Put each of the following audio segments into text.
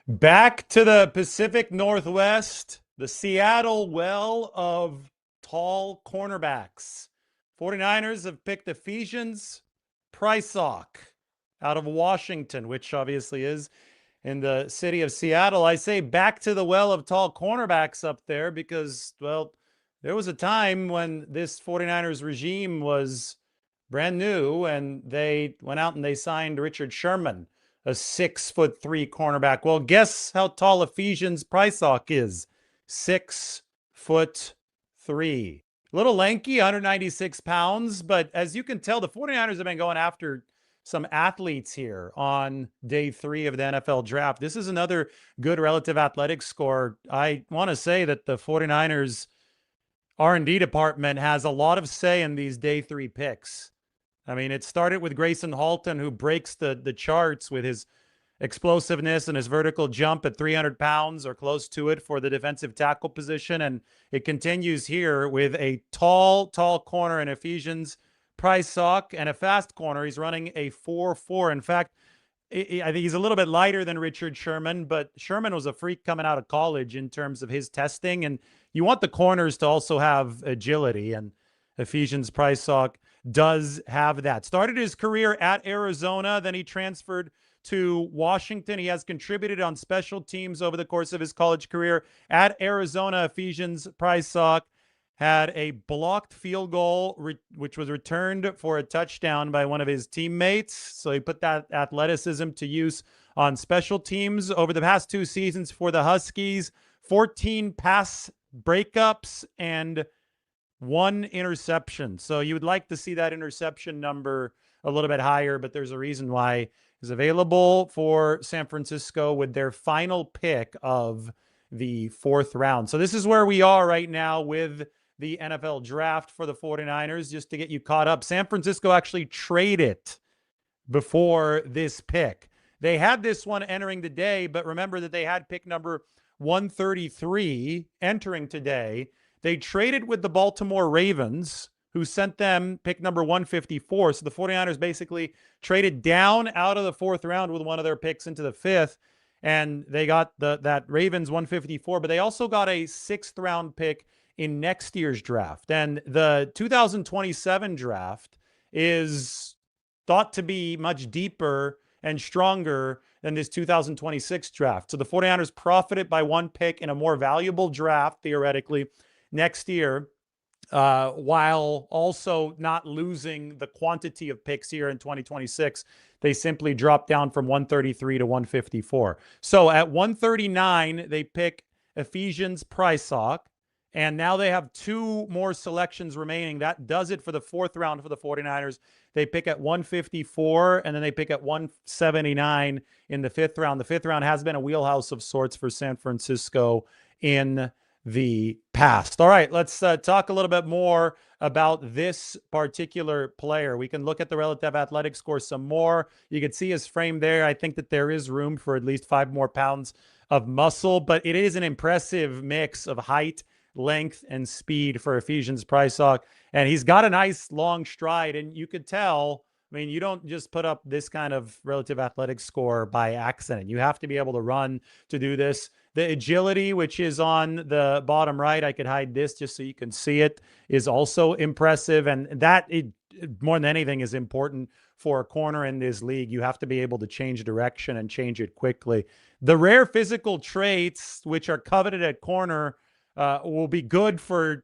Back to the Pacific Northwest, the Seattle well of tall cornerbacks. 49ers have picked Ephesians Prysock out of Washington, which obviously is in the city of Seattle. I say back to the well of tall cornerbacks up there because, well, there was a time when this 49ers regime was brand new and they went out and they signed Richard Sherman, a 6'3" cornerback. Well, guess how tall Ephesians Prysock is? 6'3". A little lanky, 196 pounds, but as you can tell, the 49ers have been going after some athletes here on day 3 of the NFL draft. This is another good relative athletic score. I want to say that the 49ers R&D department has a lot of say in these day 3 picks. I mean, it started with Grayson Halton, who breaks the charts with his explosiveness and his vertical jump at 300 pounds or close to it for the defensive tackle position. And it continues here with a tall corner in Ephesians Prysock and a fast corner. He's running a 4.4. In fact, I think he's a little bit lighter than Richard Sherman, but Sherman was a freak coming out of college in terms of his testing. And you want the corners to also have agility, and Ephesians Prysock does have that. Started his career at Arizona, then he transferred to Washington. He has contributed on special teams over the course of his college career. At Arizona, Ephesians Prysock had a blocked field goal, which was returned for a touchdown by one of his teammates. So he put that athleticism to use on special teams. Over the past 2 seasons for the Huskies, 14 pass breakups and 1 interception. So you would like to see that interception number a little bit higher, but there's a reason why is available for San Francisco with their final pick of the 4th round. So this is where we are right now with the NFL draft for the 49ers. Just to get you caught up, San Francisco actually traded before this pick. They had this one entering the day, but remember that they had pick number 133 entering today. They traded with the Baltimore Ravens, who sent them pick number 154. So the 49ers basically traded down out of the 4th round with one of their picks into the 5th, and they got that Ravens 154, but they also got a 6th round pick in next year's draft. And the 2027 draft is thought to be much deeper and stronger than this 2026 draft. So the 49ers profited by 1 pick in a more valuable draft, theoretically, next year, while also not losing the quantity of picks here in 2026. They simply dropped down from 133 to 154. So at 139, they pick Ephesians Prysock, and now they have 2 more selections remaining. That does it for the 4th round for the 49ers. They pick at 154, and then they pick at 179 in the 5th round. The 5th round has been a wheelhouse of sorts for San Francisco in the past. All right, let's talk a little bit more about this particular player. We can look at the relative athletic score some more. You can see his frame there. I think that there is room for at least 5 more pounds of muscle, but it is an impressive mix of height, length, and speed for Ephesians Prysock. And he's got a nice long stride, and you could tell, I mean, you don't just put up this kind of relative athletic score by accident. You have to be able to run to do this. The agility, which is on the bottom right, I could hide this just so you can see it, is also impressive. And that, more than anything, is important for a corner in this league. You have to be able to change direction and change it quickly. The rare physical traits, which are coveted at corner, will be good for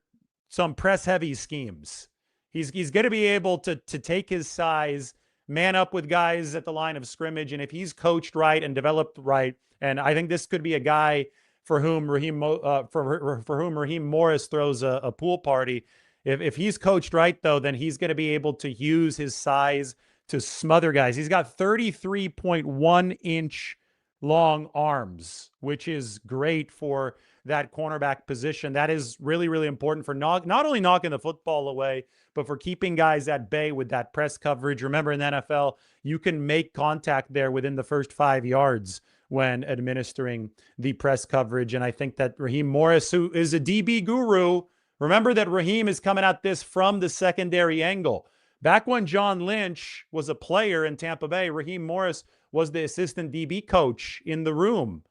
some press-heavy schemes. He's going to be able to take his size, man up with guys at the line of scrimmage, and if he's coached right and developed right, and I think this could be a guy for whom Raheem Morris throws a pool party. If he's coached right, though, then he's going to be able to use his size to smother guys. He's got 33.1-inch long arms, which is great for that cornerback position. That is really, really important for not only knocking the football away, but for keeping guys at bay with that press coverage. Remember, in the NFL, you can make contact there within the first 5 yards when administering the press coverage. And I think that Raheem Morris, who is a DB guru, remember that Raheem is coming at this from the secondary angle. Back when John Lynch was a player in Tampa Bay, Raheem Morris was the assistant DB coach in the room.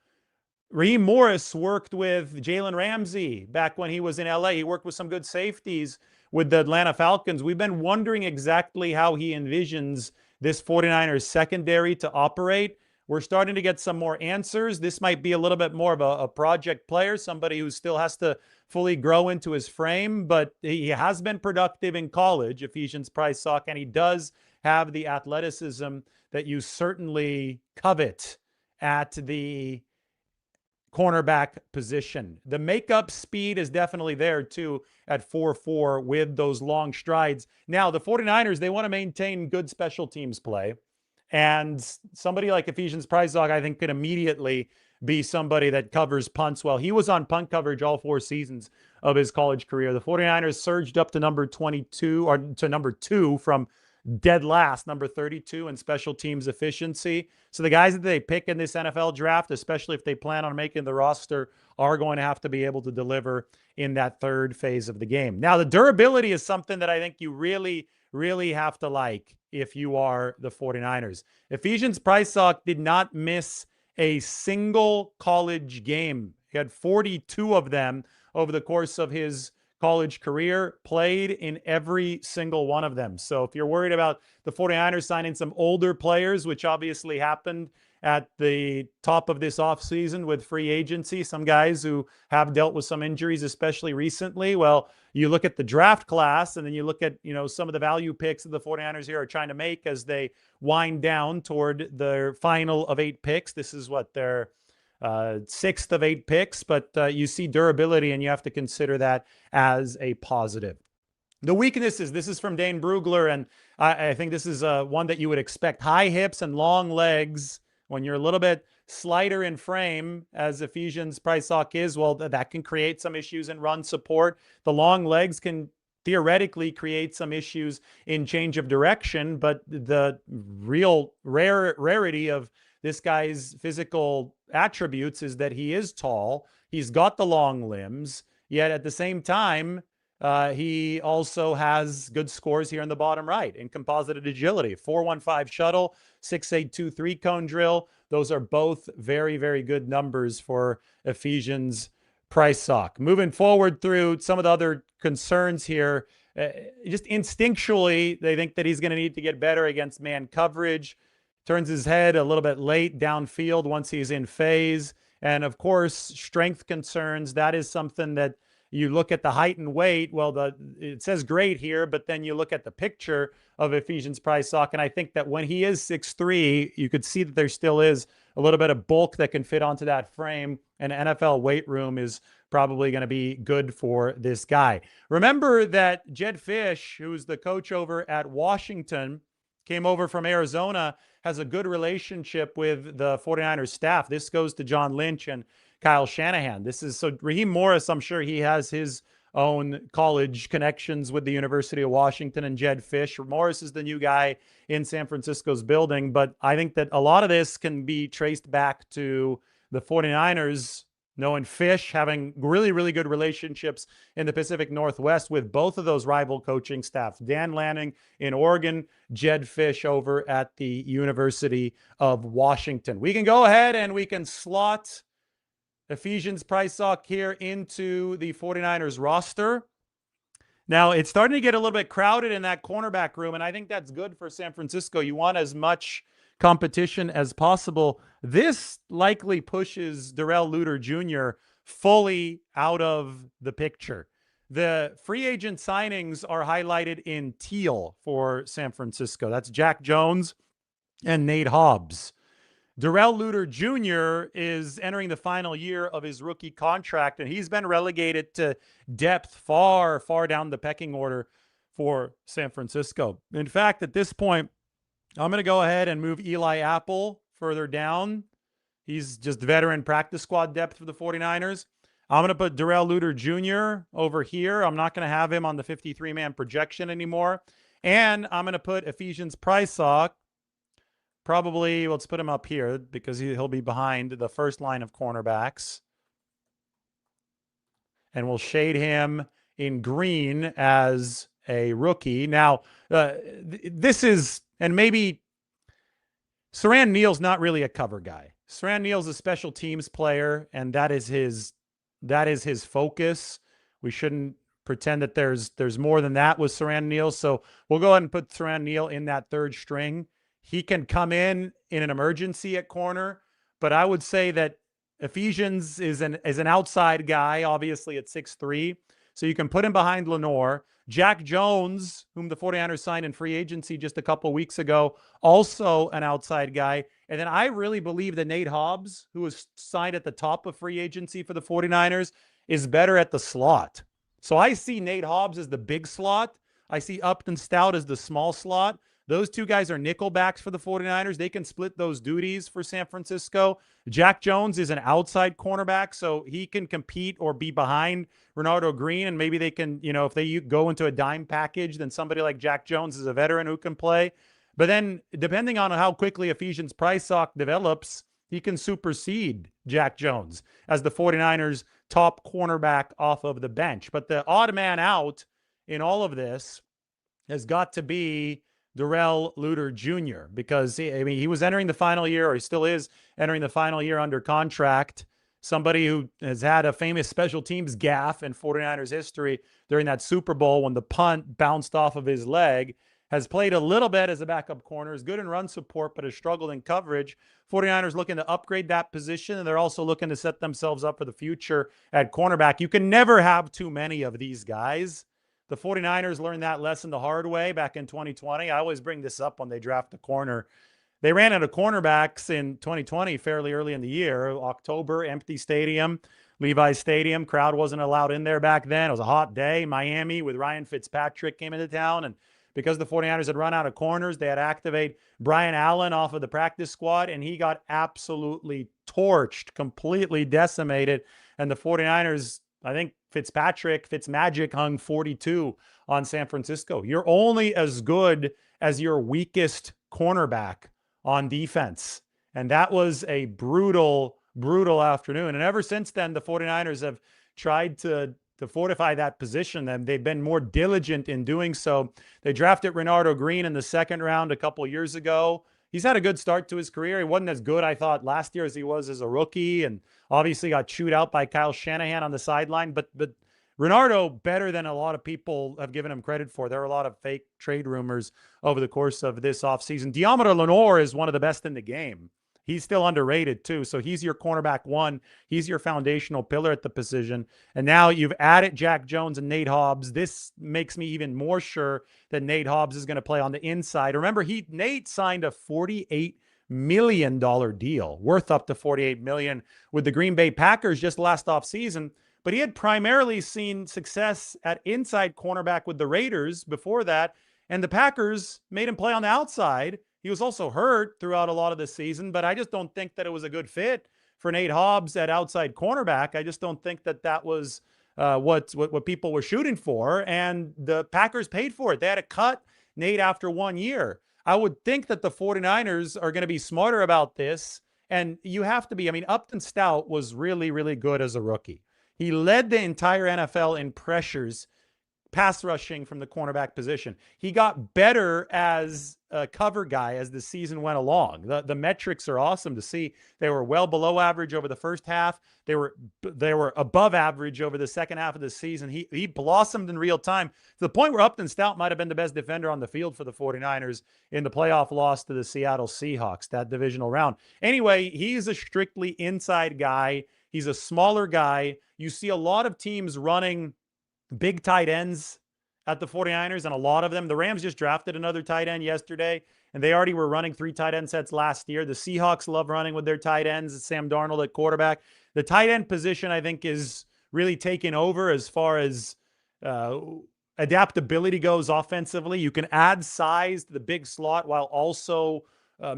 Raheem Morris worked with Jalen Ramsey back when he was in LA. He worked with some good safeties with the Atlanta Falcons. We've been wondering exactly how he envisions this 49ers secondary to operate. We're starting to get some more answers. This might be a little bit more of a project player, somebody who still has to fully grow into his frame, but he has been productive in college, Ephesians Prysock, and he does have the athleticism that you certainly covet at the cornerback position. The makeup speed is definitely there too at 4.4 with those long strides. Now, the 49ers, they want to maintain good special teams play. And somebody like Ephesians Prysock, I think, could immediately be somebody that covers punts well. He was on punt coverage all 4 seasons of his college career. The 49ers surged up to number 22 or to number 2 from dead last, number 32 in special teams efficiency. So the guys that they pick in this NFL draft, especially if they plan on making the roster, are going to have to be able to deliver in that third phase of the game. Now, the durability is something that I think you really, really have to like if you are the 49ers. Ephesians Prysock did not miss a single college game. He had 42 of them over the course of his college career, played in every single one of them. So if you're worried about the 49ers signing some older players, which obviously happened at the top of this offseason with free agency, some guys who have dealt with some injuries, especially recently, well, you look at the draft class and then you look at, some of the value picks that the 49ers here are trying to make as they wind down toward their final of 8 picks. This is what their 6th of 8 picks, but you see durability and you have to consider that as a positive. The weaknesses, this is from Dane Brugler, and I think this is one that you would expect. High hips and long legs. When you're a little bit slighter in frame, as Ephesians Prysock is, well, that can create some issues in run support. The long legs can theoretically create some issues in change of direction, but the real rarity of this guy's physical attributes is that he is tall. He's got the long limbs, yet at the same time, he also has good scores here in the bottom right in composite agility. 4.15 shuttle, 6.82 3-cone drill. Those are both very, very good numbers for Ephesians Prysock. Moving forward through some of the other concerns here, just instinctually, they think that he's going to need to get better against man coverage. Turns his head a little bit late downfield once he's in phase. And of course, strength concerns. That is something that you look at the height and weight. Well, it says great here, but then you look at the picture of Ephesians Prysock, and I think that when he is 6'3", you could see that there still is a little bit of bulk that can fit onto that frame, and NFL weight room is probably going to be good for this guy. Remember that Jed Fish, who's the coach over at Washington, came over from Arizona, has a good relationship with the 49ers staff. This goes to John Lynch and Kyle Shanahan. This is so Raheem Morris, I'm sure he has his own college connections with the University of Washington and Jed Fish. Morris is the new guy in San Francisco's building, but I think that a lot of this can be traced back to the 49ers knowing Fish, having really, really good relationships in the Pacific Northwest with both of those rival coaching staffs. Dan Lanning in Oregon, Jed Fish over at the University of Washington. We can go ahead and we can slot Ephesians Prysock here into the 49ers roster. Now, it's starting to get a little bit crowded in that cornerback room, and I think that's good for San Francisco. You want as much competition as possible. This likely pushes Darrell Luter Jr. fully out of the picture. The free agent signings are highlighted in teal for San Francisco. That's Jack Jones and Nate Hobbs. Darrell Luter Jr. is entering the final year of his rookie contract, and he's been relegated to depth far, far down the pecking order for San Francisco. In fact, at this point, I'm going to go ahead and move Eli Apple further down. He's just veteran practice squad depth for the 49ers. I'm going to put Darrell Luter Jr. over here. I'm not going to have him on the 53-man projection anymore. And I'm going to put Ephesians Prysock. Probably, let's put him up here because he'll be behind the first line of cornerbacks. And we'll shade him in green as a rookie. Now, this is, and maybe Saran Neal's not really a cover guy. Saran Neal's a special teams player, and that is his focus. We shouldn't pretend that there's more than that with Saran Neal. So we'll go ahead and put Saran Neal in that third string. He can come in an emergency at corner, but I would say that Ephesians is an outside guy, obviously at 6'3". So you can put him behind Lenore. Jack Jones, whom the 49ers signed in free agency just a couple weeks ago, also an outside guy. And then I really believe that Nate Hobbs, who was signed at the top of free agency for the 49ers, is better at the slot. So I see Nate Hobbs as the big slot. I see Upton Stout as the small slot. Those two guys are nickel backs for the 49ers. They can split those duties for San Francisco. Jack Jones is an outside cornerback, so he can compete or be behind Renardo Green, and maybe they can, if they go into a dime package, then somebody like Jack Jones is a veteran who can play. But then, depending on how quickly Ephesians Prysock develops, he can supersede Jack Jones as the 49ers' top cornerback off of the bench. But the odd man out in all of this has got to be Darrell Luter Jr. because he was entering the final year, or he still is entering the final year under contract. Somebody who has had a famous special teams gaffe in 49ers history during that Super Bowl when the punt bounced off of his leg, has played a little bit as a backup corner, is good in run support, but has struggled in coverage. 49ers looking to upgrade that position, and they're also looking to set themselves up for the future at cornerback. You can never have too many of these guys. The 49ers learned that lesson the hard way back in 2020. I always bring this up when they draft a corner. They ran out of cornerbacks in 2020 fairly early in the year. October, empty stadium, Levi's Stadium. Crowd wasn't allowed in there back then. It was a hot day. Miami with Ryan Fitzpatrick came into town, and because the 49ers had run out of corners, they had to activate Brian Allen off of the practice squad, and he got absolutely torched, completely decimated. And the 49ers, I think Fitzmagic hung 42 on San Francisco. You're only as good as your weakest cornerback on defense. And that was a brutal, brutal afternoon. And ever since then, the 49ers have tried to fortify that position, and they've been more diligent in doing so. They drafted Renardo Green in the second round a couple years ago. He's had a good start to his career. He wasn't as good, I thought, last year as he was as a rookie, and obviously got chewed out by Kyle Shanahan on the sideline. But Renardo, better than a lot of people have given him credit for. There are a lot of fake trade rumors over the course of this offseason. Deommodore Lenoir is one of the best in the game. He's still underrated too. So he's your cornerback one. He's your foundational pillar at the position. And now you've added Jack Jones and Nate Hobbs. This makes me even more sure that Nate Hobbs is going to play on the inside. Remember, Nate signed a $48 million deal, worth up to $48 million with the Green Bay Packers just last offseason. But he had primarily seen success at inside cornerback with the Raiders before that. And the Packers made him play on the outside. He was also hurt throughout a lot of the season, but I just don't think that it was a good fit for Nate Hobbs at outside cornerback. I just don't think that was what people were shooting for, and the Packers paid for it. They had to cut Nate after 1 year. I would think that the 49ers are going to be smarter about this, and you have to be. I mean, Upton Stout was really, really good as a rookie. He led the entire NFL in pressures, pass rushing from the cornerback position. He got better as a cover guy as the season went along. The metrics are awesome to see. They were well below average over the first half. They were above average over the second half of the season. He blossomed in real time to the point where Upton Stout might have been the best defender on the field for the 49ers in the playoff loss to the Seattle Seahawks, that divisional round. Anyway, he's a strictly inside guy. He's a smaller guy. You see a lot of teams running big tight ends at the 49ers, and a lot of them. The Rams just drafted another tight end yesterday, and they already were running 3 tight end sets last year. The Seahawks love running with their tight ends. It's Sam Darnold at quarterback. The tight end position, I think, is really taken over as far as adaptability goes offensively. You can add size to the big slot while also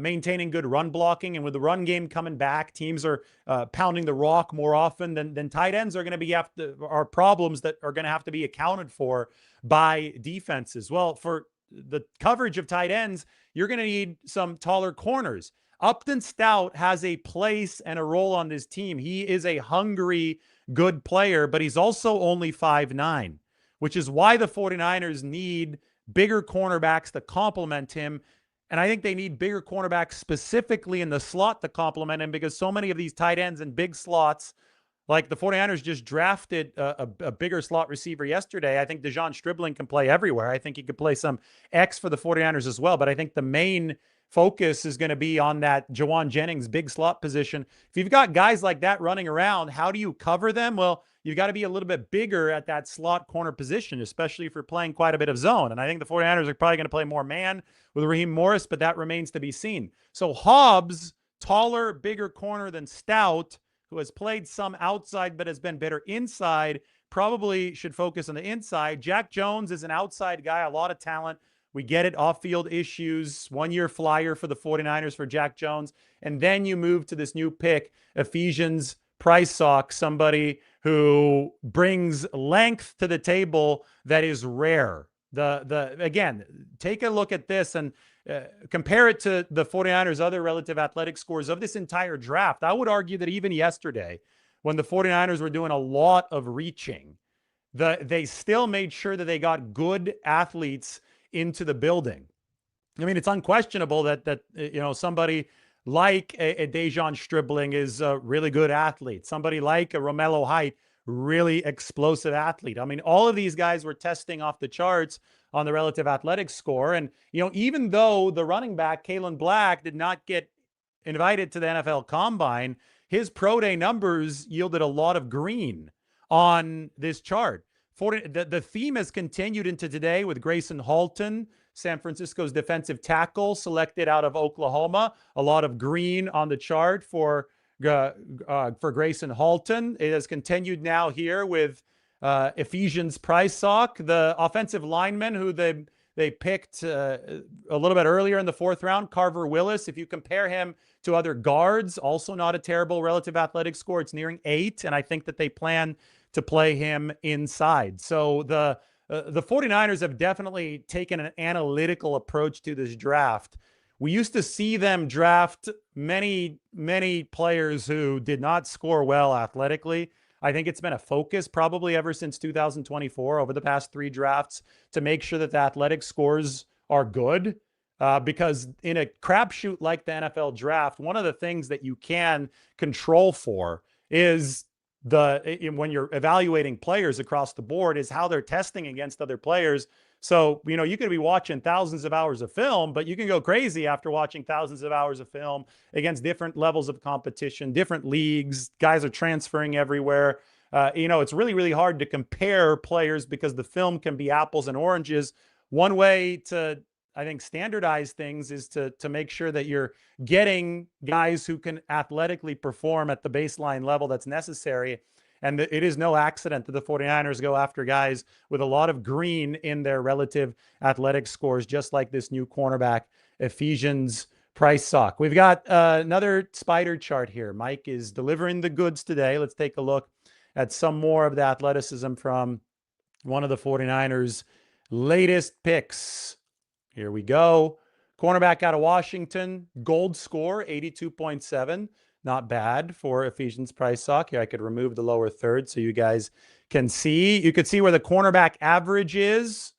maintaining good run blocking. And with the run game coming back, teams are pounding the rock more often than tight ends are going to be are problems that are going to have to be accounted for by defenses. Well, for the coverage of tight ends, you're going to need some taller corners. Upton Stout has a place and a role on this team. He is a hungry, good player, but he's also only 5'9", which is why the 49ers need bigger cornerbacks to complement him. And I think they need bigger cornerbacks specifically in the slot to complement him, because so many of these tight ends in big slots, like the 49ers just drafted a bigger slot receiver yesterday. I think Dejon Stribling can play everywhere. I think he could play some X for the 49ers as well. But I think the main focus is going to be on that Jawan Jennings big slot position. If you've got guys like that running around, how do you cover them? Well, you've got to be a little bit bigger at that slot corner position, especially if you're playing quite a bit of zone. And I think the 49ers are probably going to play more man with Raheem Morris, but that remains to be seen. So Hobbs, taller, bigger corner than Stout, who has played some outside but has been better inside, probably should focus on the inside. Jack Jones is an outside guy, a lot of talent. We get it, off-field issues, one-year flyer for the 49ers for Jack Jones. And then you move to this new pick, Ephesians Prysock, somebody who brings length to the table that is rare. Again, take a look at this and compare it to the 49ers' other relative athletic scores of this entire draft. I would argue that even yesterday, when the 49ers were doing a lot of reaching, they still made sure that they got good athletes into the building. I mean, it's unquestionable that somebody like a Dejon Stribling is a really good athlete. Somebody like a Romello Height, really explosive athlete. I mean, all of these guys were testing off the charts on the relative athletic score. And, even though the running back, Kalen Black, did not get invited to the NFL Combine, his pro day numbers yielded a lot of green on this chart. The theme has continued into today with Grayson Halton, San Francisco's defensive tackle, selected out of Oklahoma. A lot of green on the chart for Grayson Halton. It has continued now here with Ephesians Prysock, the offensive lineman who they picked a little bit earlier in the 4th round, Carver Willis. If you compare him to other guards, also not a terrible relative athletic score. It's nearing 8, and I think that they plan to play him inside. So the 49ers have definitely taken an analytical approach to this draft. We used to see them draft many, many players who did not score well athletically. I think it's been a focus probably ever since 2024 over the past 3 drafts to make sure that the athletic scores are good. Because in a crapshoot like the NFL draft, one of the things that you can control for is when you're evaluating players across the board is how they're testing against other players. So, you could be watching thousands of hours of film, but you can go crazy after watching thousands of hours of film against different levels of competition, different leagues. Guys are transferring everywhere. It's really, really hard to compare players because the film can be apples and oranges. One way to, I think, standardize things is to make sure that you're getting guys who can athletically perform at the baseline level that's necessary. And it is no accident that the 49ers go after guys with a lot of green in their relative athletic scores, just like this new cornerback, Ephesians Prysock. We've got another spider chart here. Mike is delivering the goods today. Let's take a look at some more of the athleticism from one of the 49ers' latest picks. Here we go. Cornerback out of Washington, gold score, 82.7. Not bad for Ephesians Prysock. Here, I could remove the lower third so you guys can see. You could see where the cornerback average is.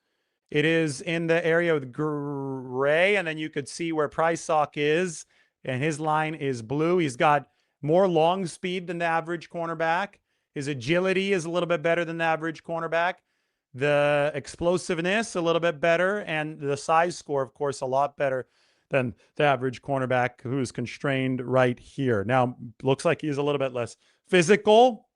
It is in the area with gray, and then you could see where Prysock is, and his line is blue. He's got more long speed than the average cornerback. His agility is a little bit better than the average cornerback. The explosiveness a little bit better, and the size score, of course, a lot better than the average cornerback who's constrained right here. Now, looks like he's a little bit less physical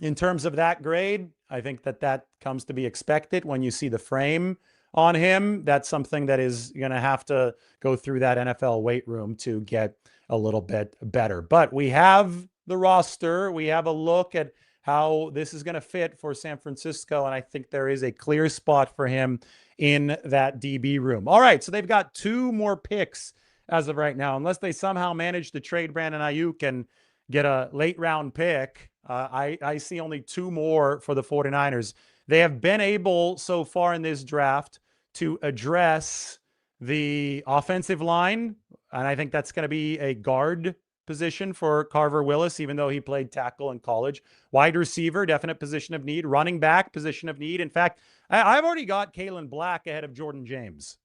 in terms of that grade. I think that comes to be expected when you see the frame on him. That's something that is going to have to go through that NFL weight room to get a little bit better. But we have the roster. We have a look at how this is going to fit for San Francisco, and I think there is a clear spot for him in that DB room. All right, so they've got 2 more picks as of right now. Unless they somehow manage to trade Brandon Ayuk and get a late-round pick, I see only 2 more for the 49ers. They have been able so far in this draft to address the offensive line, and I think that's going to be a guard position for Carver Willis, even though he played tackle in college. Wide receiver, definite position of need. Running back, position of need. In fact, I've already got Kalen Black ahead of Jordan James.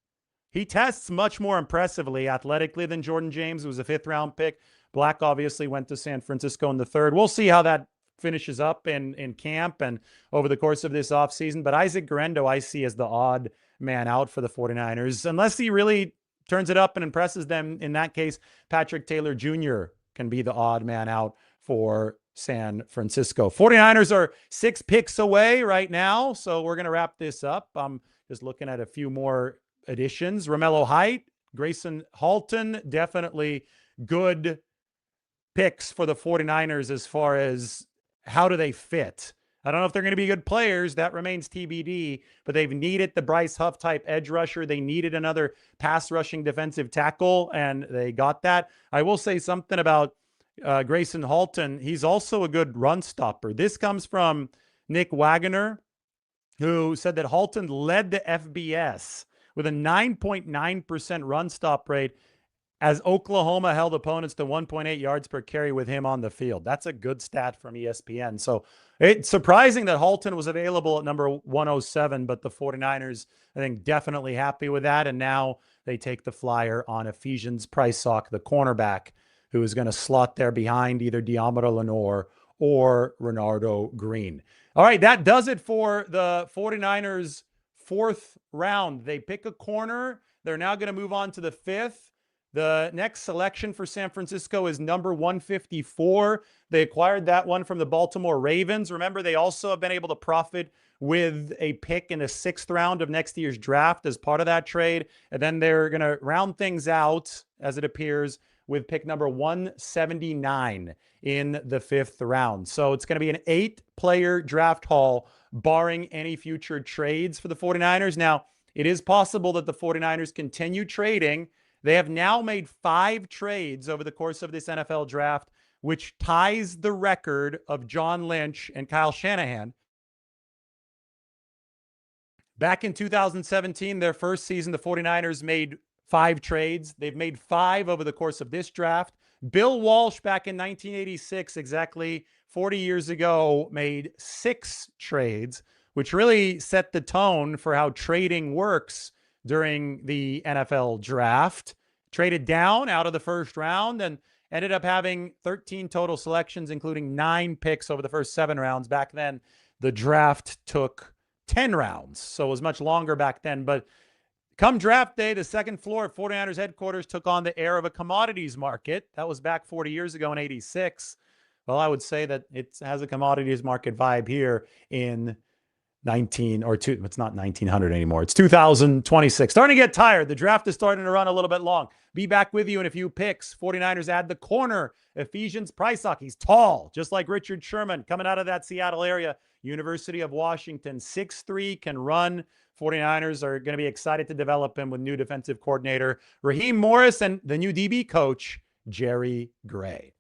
He tests much more impressively athletically than Jordan James, who was a 5th-round pick. Black obviously went to San Francisco in the 3rd. We'll see how that finishes up in camp and over the course of this offseason. But Isaac Guerendo I see as the odd man out for the 49ers, unless he really turns it up and impresses them. In that case, Patrick Taylor Jr. can be the odd man out for San Francisco. 49ers are 6 picks away right now, so we're going to wrap this up. I'm just looking at a few more additions. Romello Height, Grayson Halton, definitely good picks for the 49ers as far as how do they fit. I don't know if they're going to be good players. That remains TBD, but they've needed the Bryce Huff type edge rusher. They needed another pass rushing defensive tackle, and they got that. I will say something about Grayson Halton. He's also a good run stopper. This comes from Nick Wagoner, who said that Halton led the FBS with a 9.9% run stop rate as Oklahoma held opponents to 1.8 yards per carry with him on the field. That's a good stat from ESPN. So it's surprising that Halton was available at number 107, but the 49ers, I think, definitely happy with that. And now they take the flyer on Ephesians Prysock, the cornerback, who is going to slot there behind either Diamara Lenore or Renardo Green. All right, that does it for the 49ers' 4th round. They pick a corner. They're now going to move on to the 5th. The next selection for San Francisco is number 154. They acquired that one from the Baltimore Ravens. Remember, they also have been able to profit with a pick in the 6th round of next year's draft as part of that trade. And then they're going to round things out, as it appears, with pick number 179 in the 5th round. So it's going to be an 8-player draft haul, barring any future trades for the 49ers. Now, it is possible that the 49ers continue trading. They have now made 5 trades over the course of this NFL draft, which ties the record of John Lynch and Kyle Shanahan. Back in 2017, their first season, the 49ers made 5 trades. They've made 5 over the course of this draft. Bill Walsh, back in 1986, exactly 40 years ago, made 6 trades, which really set the tone for how trading works during the NFL draft. Traded down out of the 1st round and ended up having 13 total selections, including 9 picks over the first 7 rounds. Back then, the draft took 10 rounds, so it was much longer back then. But come draft day, the second floor at 49ers headquarters took on the air of a commodities market. That was back 40 years ago in 86. Well, I would say that it has a commodities market vibe here in it's not 1900 anymore. It's 2026. Starting to get tired. The draft is starting to run a little bit long. Be back with you in a few picks. 49ers add the corner, Ephesians Prysock. He's tall, just like Richard Sherman, coming out of that Seattle area. University of Washington, 6'3", can run. 49ers are going to be excited to develop him with new defensive coordinator Raheem Morris and the new DB coach, Jerry Gray.